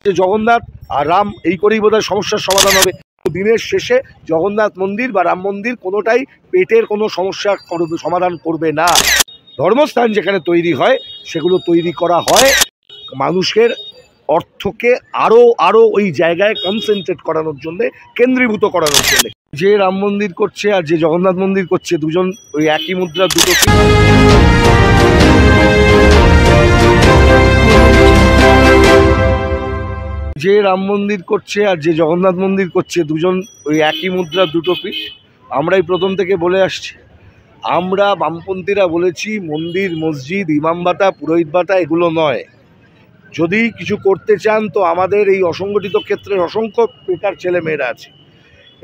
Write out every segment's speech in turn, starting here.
যে জগন্নাথ আর রাম এই করেই বোধহয় সমস্যার সমাধান হবে। দিনের শেষে জগন্নাথ মন্দির বা রাম মন্দির কোনোটাই পেটের কোনো সমস্যা সমাধান করবে না। ধর্মস্থান যেখানে তৈরি হয় সেগুলো তৈরি করা হয় মানুষের অর্থকে আরো ওই জায়গায় কনসেন্ট্রেট করানোর জন্যে, কেন্দ্রীভূত করানোর জন্যে। যে রাম মন্দির করছে আর যে জগন্নাথ মন্দির করছে দুজন ওই একই মুদ্রা দুটো। যে রাম মন্দির করছে আর যে জগন্নাথ মন্দির করছে দুজন ওই একই মুদ্রা দুটো পিঠ। আমরাই প্রথম থেকে বলে আসছি, আমরা বামপন্থীরা বলেছি মন্দির মসজিদ ইমাম ভাতা পুরোহিত ভাতা এগুলো নয়। যদি কিছু করতে চান তো আমাদের এই অসংগঠিত ক্ষেত্রের অসংখ্য বেকার ছেলেমেয়েরা আছে,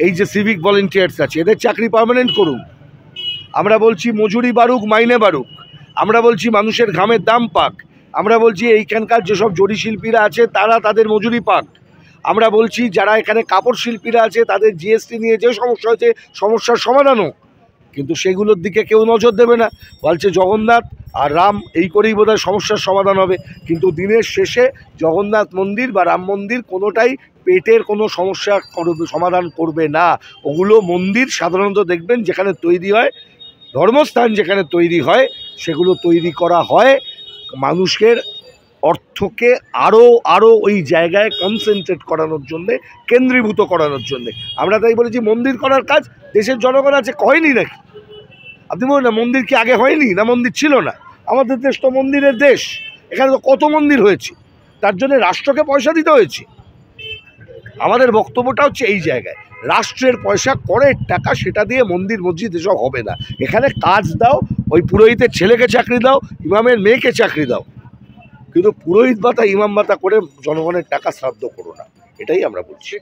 এই যে সিভিক ভলেন্টিয়ার্স আছে, এদের চাকরি পার্মানেন্ট করুন। আমরা বলছি মজুরি বাড়ুক, মাইনে বাড়ুক। আমরা বলছি মানুষের ঘামের দাম পাক। আমরা বলছি এইখানকার যেসব জরি শিল্পীরা আছে তারা তাদের মজুরি পাক। আমরা বলছি যারা এখানে কাপড় শিল্পীরা আছে তাদের জিএসটি নিয়ে যে সমস্যা হয়েছে সমস্যার সমাধানও, কিন্তু সেগুলোর দিকে কেউ নজর দেবে না। বলছে জগন্নাথ আর রাম এই করেই বোধহয় সমস্যার সমাধান হবে, কিন্তু দিনের শেষে জগন্নাথ মন্দির বা রাম মন্দির কোনোটাই পেটের কোনো সমস্যা সমাধান করবে না। ওগুলো মন্দির সাধারণত দেখবেন যেখানে তৈরি হয়, ধর্মস্থান যেখানে তৈরি হয় সেগুলো তৈরি করা হয় মানুষের অর্থকে আরো ওই জায়গায় কনসেন্ট্রেট করানোর জন্যে, কেন্দ্রীভূত করানোর জন্যে। আমরা তাই বলেছি মন্দির করার কাজ দেশের জনগণ আছে, হয়নি নাকি? আপনি বলুন না, মন্দির কি আগে হয়নি? না মন্দির ছিল না? আমাদের দেশ তো মন্দিরের দেশ, এখানে তো কত মন্দির হয়েছে, তার জন্য রাষ্ট্রকে পয়সা দিতে হয়েছে। আমাদের বক্তব্যটা হচ্ছে এই জায়গায়, রাষ্ট্রের পয়সা করের টাকা সেটা দিয়ে মন্দির মসজিদ এসব হবে না। এখানে কাজ দাও, ওই পুরোহিতের ছেলেকে চাকরি দাও, ইমামের মেয়েকে চাকরি দাও, কিন্তু পুরোহিত ভাতা ইমাম ভাতা করে জনগণের টাকা শ্রাদ্ধ করো না, এটাই আমরা বলছি।